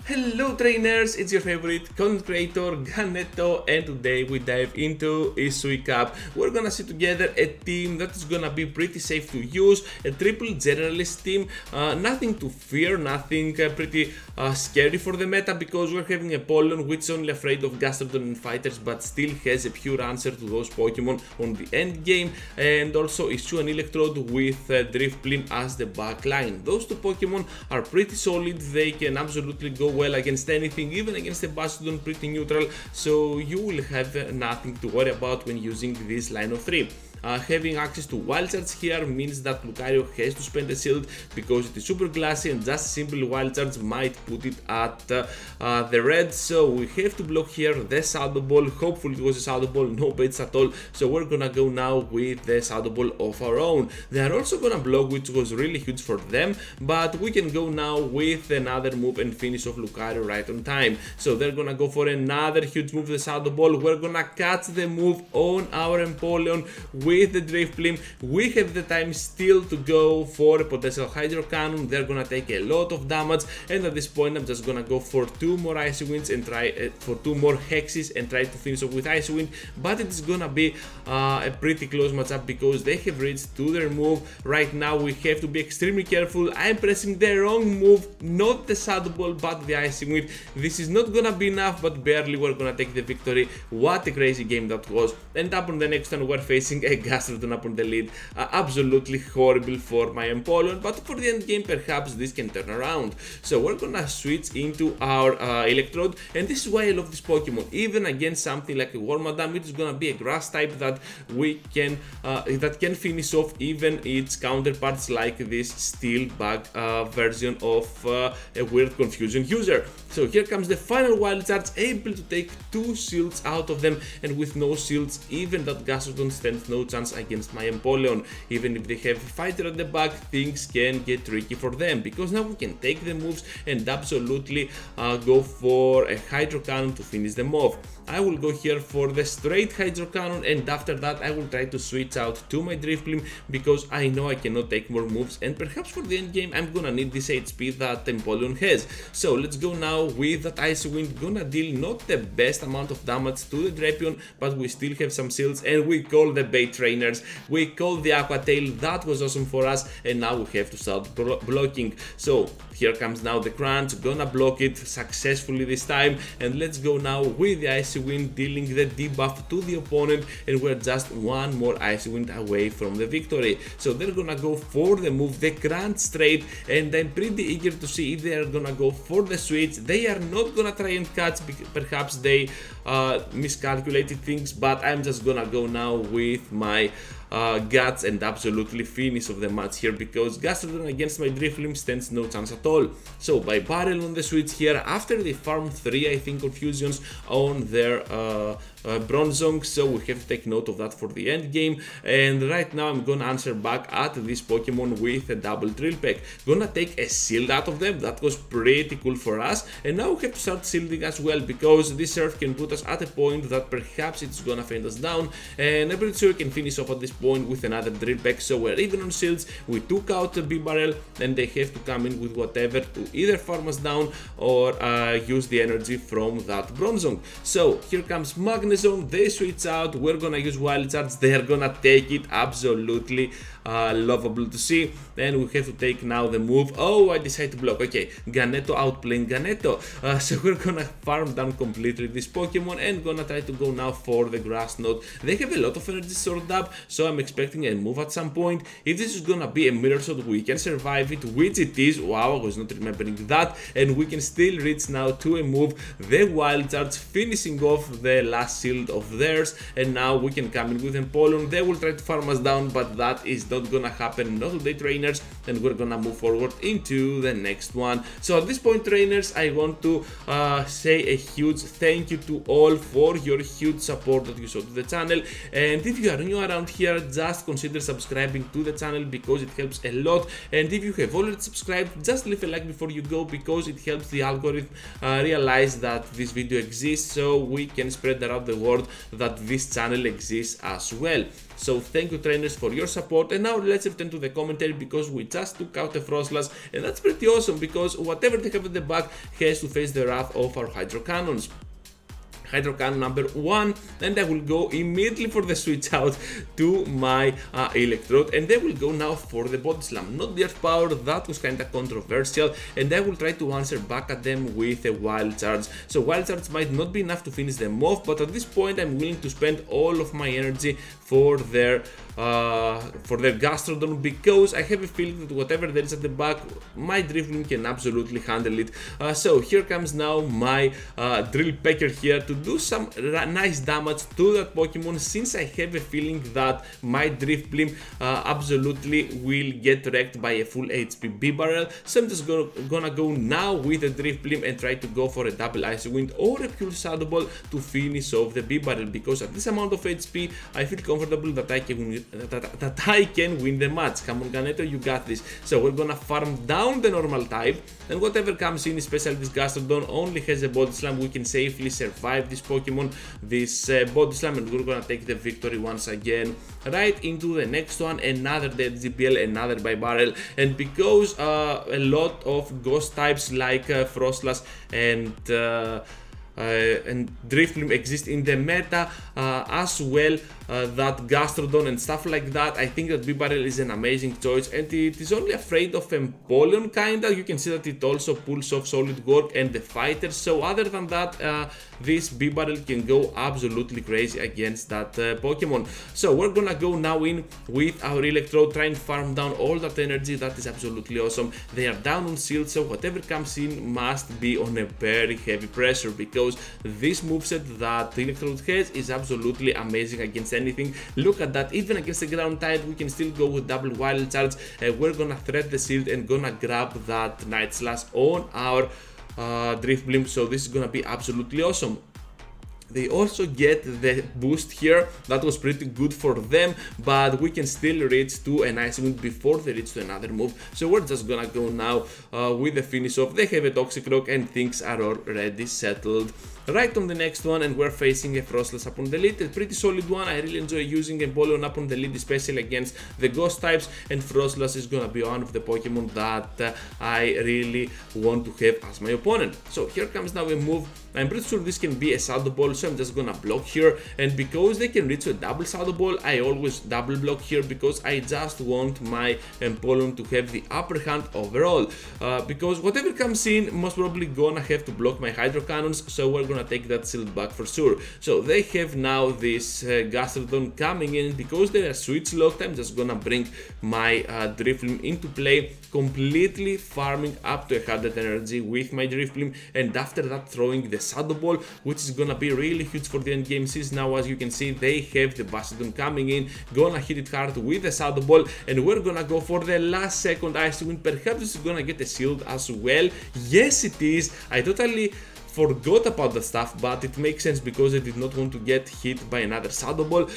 Hello trainers, it's your favorite content creator Ganeto, and today we dive into Hisui Cup. We're gonna see together a team that is gonna be pretty safe to use, a triple generalist team, nothing to fear, nothing pretty scary for the meta, because we're having Empoleon which is only afraid of Gastrodon and fighters but still has a pure answer to those Pokemon on the end game, and also Hisuian Electrode with Drifblim as the backline. Those two Pokemon are pretty solid, they can absolutely go well against anything, even against a Gastrodon, pretty neutral, so you will have nothing to worry about when using this line of 3. Having access to wild charge here means that Lucario has to spend a shield because it is super glassy, and just simple wild charge might put it at the red. So we have to block here the Shadow Ball. Hopefully it was a Shadow Ball, no baits at all. So we're gonna go now with the Shadow Ball of our own. They are also gonna block, which was really huge for them, but we can go now with another move and finish off Lucario right on time. So they're gonna go for another huge move, the Shadow Ball. We're gonna catch the move on our Empoleon with the Drifblim. We have the time still to go for a potential Hydro Cannon. They're gonna take a lot of damage, and at this point I'm just gonna go for 2 more Icy Winds and try for 2 more Hexes and try to finish off with Icy Wind, but it's gonna be a pretty close matchup because they have reached to their move. Right now we have to be extremely careful. I'm pressing the wrong move, not the Shadow Ball but the Icy Wind. This is not gonna be enough, but barely we're gonna take the victory. What a crazy game that was. And up on the next one we're facing a Gastrodon up on the lead. Absolutely horrible for my Empoleon, but for the end game perhaps this can turn around. So we're gonna switch into our Electrode, and this is why I love this Pokemon. Even against something like a Wormadam, it is gonna be a grass type that we can that can finish off even its counterparts like this steel bug version of a weird confusion user. So here comes the final wild charge, able to take 2 shields out of them, and with no shields even that Gastrodon stands no chance against my Empoleon. Even if they have a fighter at the back, things can get tricky for them, because now we can take the moves and absolutely go for a Hydro Cannon to finish them off. I will go here for the straight Hydro Cannon, and after that I will try to switch out to my Drifblim because I know I cannot take more moves, and perhaps for the end game I'm gonna need this HP that Empoleon has. So let's go now with that Icy Wind. Gonna deal not the best amount of damage to the Drapion, but we still have some shields, and we call the bait trainers. We call the Aqua Tail. That was awesome for us, and now we have to start blocking. So here comes now the crunch, gonna block it successfully this time, and let's go now with the Icy Wind, dealing the debuff to the opponent, and we're just 1 more Icy Wind away from the victory. So they're gonna go for the move, the crunch straight, and I'm pretty eager to see if they are gonna go for the switch. They are not gonna try and catch, perhaps they miscalculated things, but I'm just gonna go now with my guts and absolutely finish of the match here, because Gastrodon against my Drifblim stands no chance at all. So Bibarel on the switch here after they farm 3 I think confusions on their Bronzong, so we have to take note of that for the end game. And right now I'm gonna answer back at this Pokemon with a double Drill Peck. Gonna take a shield out of them. That was pretty cool for us, and now we have to start shielding as well, because this Surf can put us at a point that perhaps it's gonna fend us down, and I'm pretty sure we can finish off at this point with another Drill Peck. So we're even on shields. We took out the Bibarel, and they have to come in with whatever to either farm us down or use the energy from that Bronzong. So here comes Magnet Zone. They switch out. We're gonna use Wild Charge. They're gonna take it. Absolutely lovable to see. And we have to take now the move. Oh, I decided to block. Okay, Ganeto outplaying Ganeto. So we're gonna farm down completely this Pokemon and gonna try to go now for the Grass Knot. They have a lot of energy stored up, so I'm expecting a move at some point. If this is gonna be a Mirror Shot, we can survive it, which it is. Wow, I was not remembering that. And we can still reach now to a move, the Wild Charge, finishing off the last shield of theirs, and now we can come in with Empoleon. They will try to farm us down, but that is not gonna happen, not today trainers, and we're gonna move forward into the next one. So at this point trainers, I want to say a huge thank you to all for your huge support that you show to the channel, and if you are new around here, here, just consider subscribing to the channel because it helps a lot. And if you have already subscribed, just leave a like before you go because it helps the algorithm realize that this video exists, so we can spread around the world that this channel exists as well. So thank you, trainers, for your support. And now let's return to the commentary because we just took out a Froslass, and that's pretty awesome because whatever they have at the back has to face the wrath of our Hydro Cannons. Hydro Cannon number 1, and I will go immediately for the switch out to my Electrode, and they will go now for the Body Slam, not the Earth Power. That was kinda controversial, and I will try to answer back at them with a Wild Charge. So Wild Charge might not be enough to finish them off, but at this point I'm willing to spend all of my energy for their Gastrodon because I have a feeling that whatever there is at the back, my Drifblim can absolutely handle it. So here comes now my Drill Pecker here to do some nice damage to that Pokemon, since I have a feeling that my Drifblim absolutely will get wrecked by a full HP Bibarel. So I'm just gonna go now with a Drifblim and try to go for a double Icy Wind or a pure Shadow Ball to finish off the Bibarel, because at this amount of HP I feel comfortable that I can win the match. Come on, Ganetto, you got this. So we're gonna farm down the normal type, and whatever comes in, especially this Gastrodon, only has a Body Slam. We can safely survive this Pokemon, this Body Slam, and we're gonna take the victory once again. Right into the next one, another dead GPL, another Bibarel, and because a lot of ghost types like Froslass and Drifblim exist in the meta, as well that Gastrodon and stuff like that, I think that Bibarel is an amazing choice, and it is only afraid of Empoleon kinda. You can see that it also pulls off Solid Work and the Fighter, so other than that this Bibarel can go absolutely crazy against that Pokemon. So we're gonna go now in with our Electrode, try and farm down all that energy. That is absolutely awesome. They are down on shield, so whatever comes in must be on a very heavy pressure, because this moveset that Electrode has is absolutely amazing against anything. Look at that, even against the ground type we can still go with double Wild Charge. We're gonna thread the shield and gonna grab that Night Slash on our Drifblim, so this is gonna be absolutely awesome. They also get the boost here, that was pretty good for them, but we can still reach to an Icy Wind before they reach to another move. So we're just gonna go now with the finish off. They have a Toxic Rock and things are already settled. Right on the next one, and we're facing a Froslass up on the lead, a pretty solid one. I really enjoy using Empoleon up on the lead, especially against the ghost types, and Froslass is gonna be one of the Pokemon that I really want to have as my opponent. So here comes now a move. I'm pretty sure this can be a Shadow Ball, so I'm just gonna block here, and because they can reach a double Shadow Ball, I always double block here because I just want my Empoleon to have the upper hand overall, because whatever comes in most probably gonna have to block my Hydro Cannons, so we're gonna take that shield back for sure. So they have now this Gastrodon coming in. Because they are switch locked, I'm just gonna bring my Drifblim into play, completely farming up to 100 energy with my Drifblim, and after that throwing the Shadow Ball, which is gonna be really huge for the end game, since now as you can see they have the Bastion coming in, gonna hit it hard with the Shadow Ball, and we're gonna go for the last second Icy Wind. Perhaps this is gonna get a shield as well. Yes, it is. I totally forgot about that stuff, but it makes sense because I did not want to get hit by another Shadow Ball,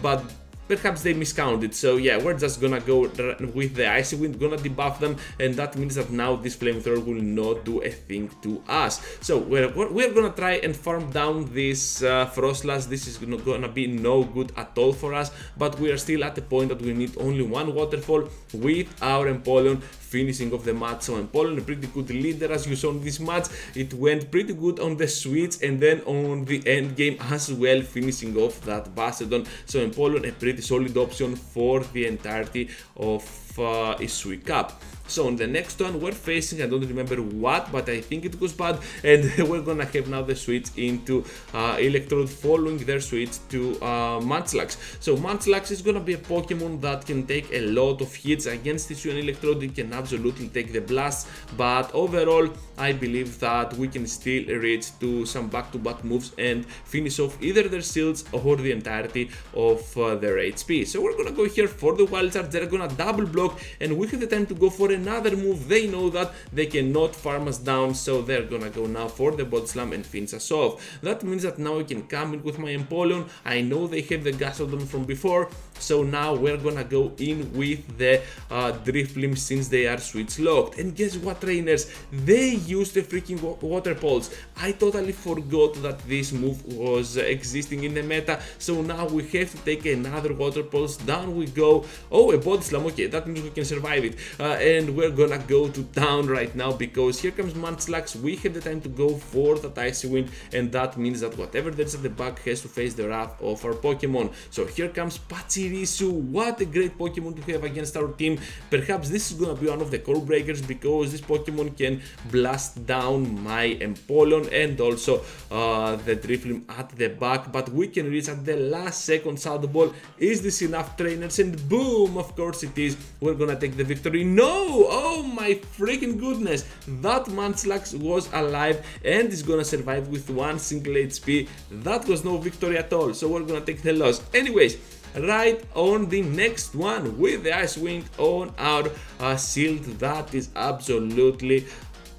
but perhaps they miscounted. So yeah, we're just gonna go with the Icy Wind, gonna debuff them, and that means that now this Flamethrower will not do a thing to us. So we're gonna try and farm down this Froslass. This is gonna be no good at all for us, but we are still at the point that we need only one Waterfall with our Empoleon finishing off the match. So Empoleon, a pretty good leader as you saw in this match. It went pretty good on the switch and then on the end game as well, finishing off that Gastrodon. So Empoleon, a pretty solid option for the entirety of Hisui Cup. So on the next one we're facing, I don't remember what, but I think it was bad, and we're gonna have now the switch into Electrode following their switch to Munchlax. So Munchlax is gonna be a Pokemon that can take a lot of hits against Hisuian Electrode. It can absolutely take the blast, but overall I believe that we can still reach to some back-to-back moves and finish off either their shields or the entirety of their HP. So we're gonna go here for the Wild Charge. They're gonna double block, and we have the time to go for another move. They know that they cannot farm us down, so they're gonna go now for the Body Slam and finish us off. That means that now I can come in with my Empoleon. I know they have the Gastrodon from before. So now we're gonna go in with the Drifblim since they are switch locked. And guess what, trainers? They used the freaking water pulse. I totally forgot that this move was existing in the meta. So now we have to take another water pulse. Down we go. Oh, a body slam. Okay, that means we can survive it. And we're gonna go to town right now because here comes Munchlax. We have the time to go for that Icy Wind, and that means that whatever there's at the back has to face the wrath of our Pokemon. So here comes Pachirisu. What a great Pokemon to have against our team. Perhaps this is gonna be one of the core breakers because this Pokemon can blast down my Empoleon and also the Drifblim at the back, but we can reach at the last second Shadow Ball. Is this enough, trainers? And boom, of course it is. We're gonna take the victory. No! Oh my freaking goodness, that Munchlax was alive and is gonna survive with one single HP. That was no victory at all, so we're gonna take the loss. Anyways, right on the next one with the Ice Wind on our shield. That is absolutely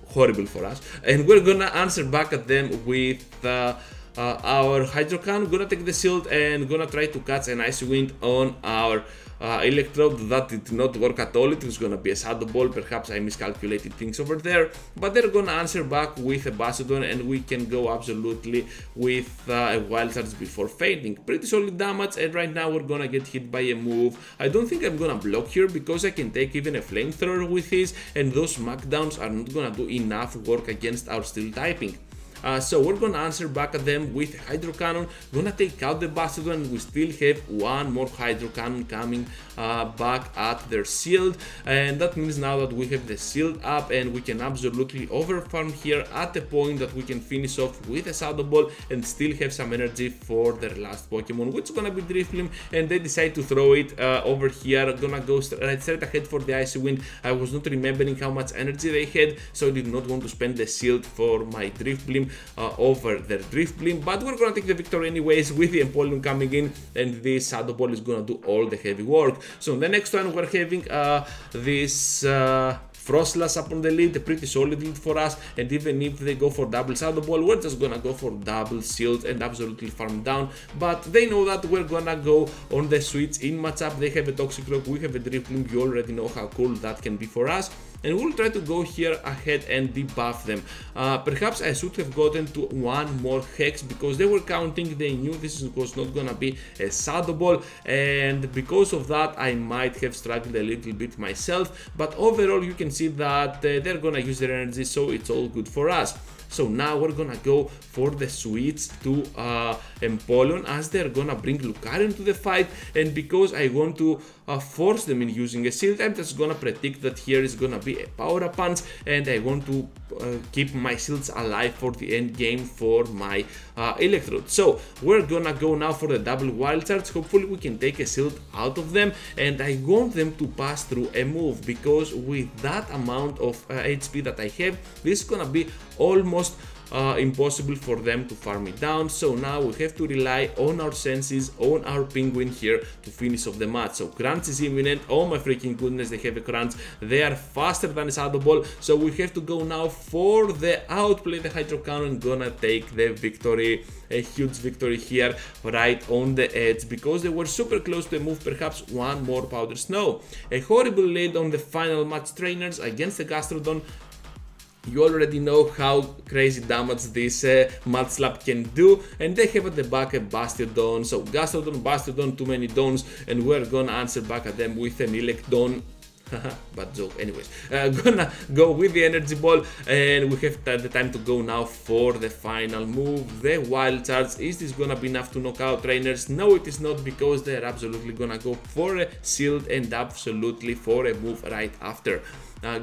horrible for us, and we're gonna answer back at them with our Hydrocan. Gonna take the shield and gonna try to catch an Icy Wind on our Electrode. That did not work at all. It was gonna be a Shadow Ball. Perhaps I miscalculated things over there, but they're gonna answer back with a Gastrodon, and we can go absolutely with a Wild Charge before fainting. Pretty solid damage, and right now we're gonna get hit by a move. I don't think I'm gonna block here because I can take even a Flamethrower with this, and those Smackdowns are not gonna do enough work against our Steel typing. So we're gonna answer back at them with Hydro Cannon, gonna take out the Gastrodon, and we still have one more Hydro Cannon coming back at their shield, and that means now that we have the shield up and we can absolutely overfarm here at the point that we can finish off with a Shadow Ball and still have some energy for their last Pokemon, which is gonna be Drifblim, and they decide to throw it over here. Gonna go straight ahead for the Icy Wind. I was not remembering how much energy they had, so I did not want to spend the shield for my Drifblim over their Drifblim, but we're gonna take the victory anyways with the Empoleon coming in, and this Shadow Ball is gonna do all the heavy work. So in the next one we're having this Froslass up on the lead, a pretty solid lead for us, and even if they go for double Shadow Ball, we're just gonna go for double shield and absolutely farm down, but they know that we're gonna go on the switch in matchup. They have a Toxic Rock, we have a Drifblim. You already know how cool that can be for us, and we'll try to go here ahead and debuff them. Perhaps I should have gotten to one more Hex because they were counting, they knew this was not gonna be a Shadow Ball, and because of that I might have struggled a little bit myself, but overall you can see that they're gonna use their energy, so it's all good for us. So now we're gonna go for the switch to Empoleon, as they're gonna bring Lucario to the fight, and because I want to force them in using a shield, I'm just gonna predict that here is gonna be a Power Punch, and I want to keep my shields alive for the end game for my Electrode. So we're gonna go now for the double Wild Charge. Hopefully we can take a shield out of them, and I want them to pass through a move, because with that amount of HP that I have, this is gonna be almost impossible for them to farm it down. So now we have to rely on our senses, on our Penguin here to finish off the match. So Crunch is imminent. Oh my freaking goodness, they have a Crunch. They are faster than a Shadow Ball, so we have to go now for the outplay the Hydro Cannon. Gonna take the victory, a huge victory here right on the edge, because they were super close to a move. Perhaps one more Powder Snow. A horrible lead on the final match, trainers, against the Gastrodon. You already know how crazy damage this Mud Slap can do, and they have at the back a Bastiodon. So Gastrodon, Bastiodon, too many Dons, and we're gonna answer back at them with an Electron. Bad joke. Anyways, gonna go with the Energy Ball, and we have the time to go now for the final move, the Wild Charge. Is this gonna be enough to knock out, trainers? No, it is not, because they're absolutely gonna go for a shield and absolutely for a move right after.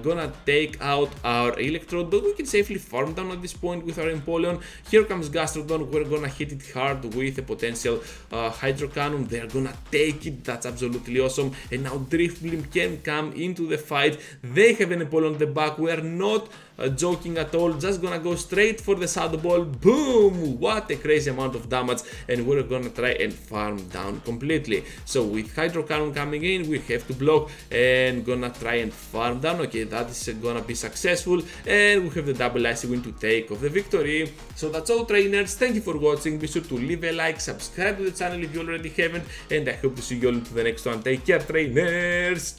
Gonna take out our Electrode, but we can safely farm down at this point with our Empoleon. Here comes Gastrodon. We're gonna hit it hard with a potential Hydro Cannon. They're gonna take it. That's absolutely awesome. And now Drifblim can come into the fight. They have an Empoleon on the back. We are not joking at all, just gonna go straight for the Shadow Ball. Boom! What a crazy amount of damage, and we're gonna try and farm down completely. So with Hydro Cannon coming in, we have to block and gonna try and farm down. Okay, that is gonna be successful, and we have the double icy win to take off the victory. So that's all, trainers. Thank you for watching. Be sure to leave a like, subscribe to the channel if you already haven't, and I hope to see you all in the next one. Take care, trainers.